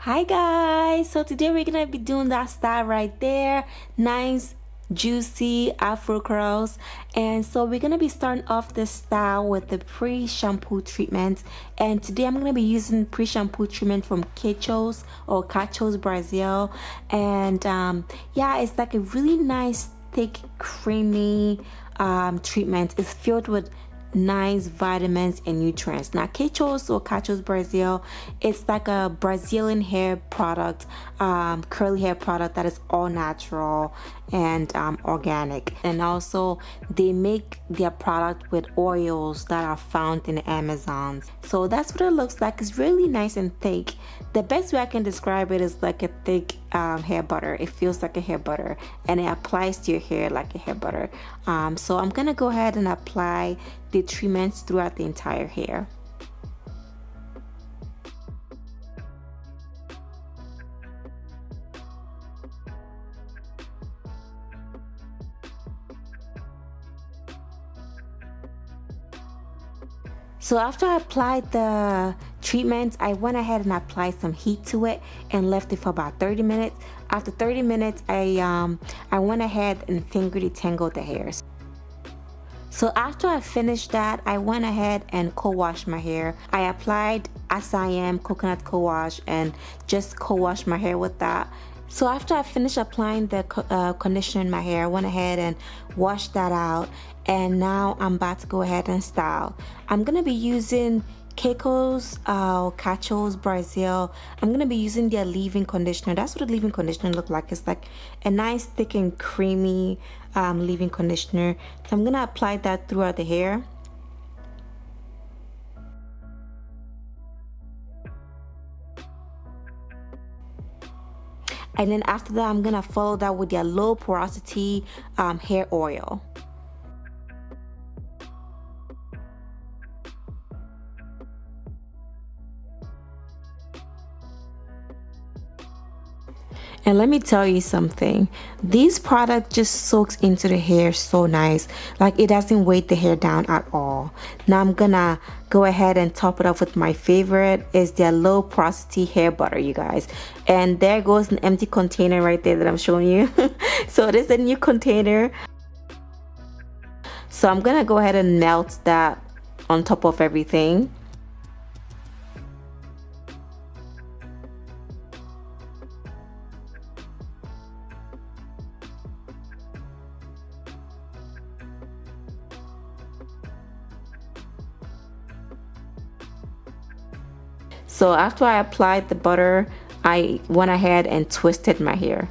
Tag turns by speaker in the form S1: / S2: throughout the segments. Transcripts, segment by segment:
S1: Hi guys, so today we're gonna be doing that style right there. Nice juicy afro curls, and so we're gonna be starting off this style with the pre-shampoo treatment. And today I'm gonna be using pre-shampoo treatment from Cachos Brazil. And yeah, it's like a really nice thick creamy treatment. It's filled with nice vitamins and nutrients. Now Cachos Brazil, it's like a Brazilian hair product, curly hair product that is all natural and organic. And also they make their product with oils that are found in the Amazon. So that's what it looks like. It's really nice and thick. The best way I can describe it is like a thick hair butter. It feels like a hair butter and it applies to your hair like a hair butter. So I'm gonna go ahead and apply the treatments throughout the entire hair. So after I applied the treatment, I went ahead and applied some heat to it and left it for about 30 minutes. After 30 minutes, I went ahead and finger detangled the hairs. So after I finished that, I went ahead and co-washed my hair. I applied SIM coconut co-wash and just co-washed my hair with that. So after I finished applying the conditioner in my hair, I went ahead and washed that out. And now I'm about to go ahead and style. I'm going to be using Cachos Brazil. I'm going to be using their leave-in conditioner. That's what a leave-in conditioner looks like. It's like a nice thick and creamy leave-in conditioner. So I'm going to apply that throughout the hair. And then after that, I'm going to follow that with their low porosity hair oil. And let me tell you something, this product just soaks into the hair so nice. Like it doesn't weight the hair down at all. Now I'm gonna go ahead and top it off with my favorite, is their low porosity hair butter, you guys. And there goes an empty container right there that I'm showing you. So it is a new container. So I'm gonna go ahead and melt that on top of everything. So after I applied the butter, I went ahead and twisted my hair.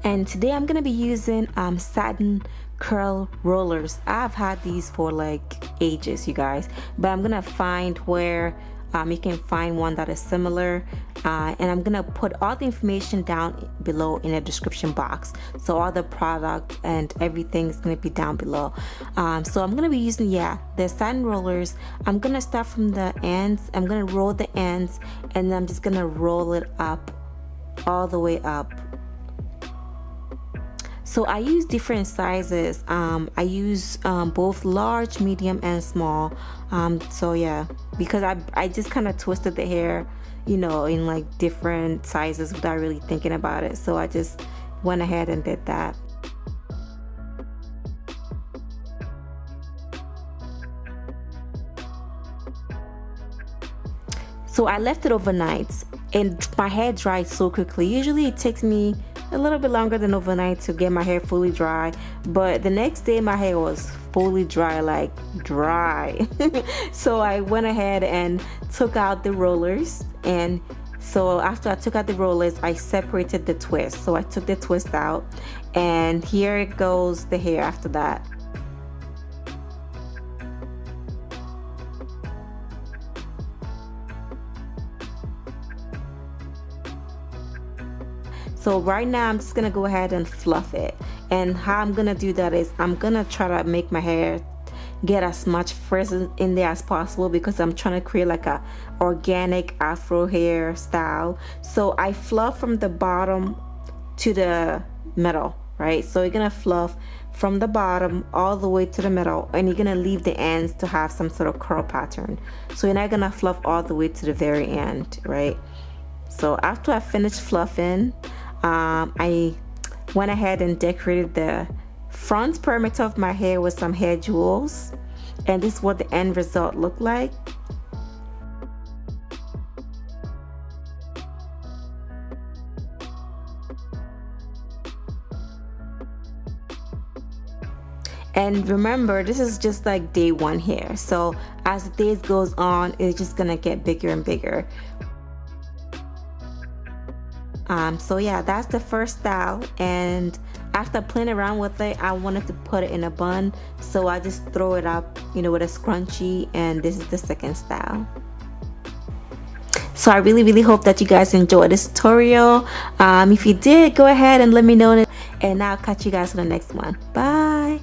S1: And today I'm gonna be using satin curl rollers. I've had these for like ages, you guys, but I'm gonna find where you can find one that is similar, and I'm gonna put all the information down below in the description box. So all the product and everything is gonna be down below. So I'm gonna be using the satin rollers. I'm gonna start from the ends. I'm gonna roll the ends, and then I'm just gonna roll it up all the way up. So I use different sizes. I use both large, medium, and small. So yeah, because I just kind of twisted the hair, you know, in like different sizes without really thinking about it. So I just went ahead and did that. So I left it overnight, and my hair dried so quickly. Usually it takes me a little bit longer than overnight to get my hair fully dry, but the next day my hair was fully dry, like dry. So I went ahead and took out the rollers, and so after I took out the rollers, I separated the twist. So I took the twist out, and here it goes the hair after that. So right now I'm just gonna go ahead and fluff it. And how I'm gonna do that is I'm gonna try to make my hair get as much frizz in there as possible because I'm trying to create like a organic Afro hairstyle. So I fluff from the bottom to the middle, right? So you're gonna fluff from the bottom all the way to the middle, and you're gonna leave the ends to have some sort of curl pattern. So you're not gonna fluff all the way to the very end, right? So after I finished fluffing, I went ahead and decorated the front perimeter of my hair with some hair jewels, and this is what the end result looked like. And remember, this is just like day one hair, so as the days goes on, it's just gonna get bigger and bigger. So yeah, that's the first style, and after playing around with it, I wanted to put it in a bun, so I just throw it up, you know, with a scrunchie, and this is the second style. So I really hope that you guys enjoyed this tutorial. If you did, go ahead and let me know, and I'll catch you guys on the next one. Bye.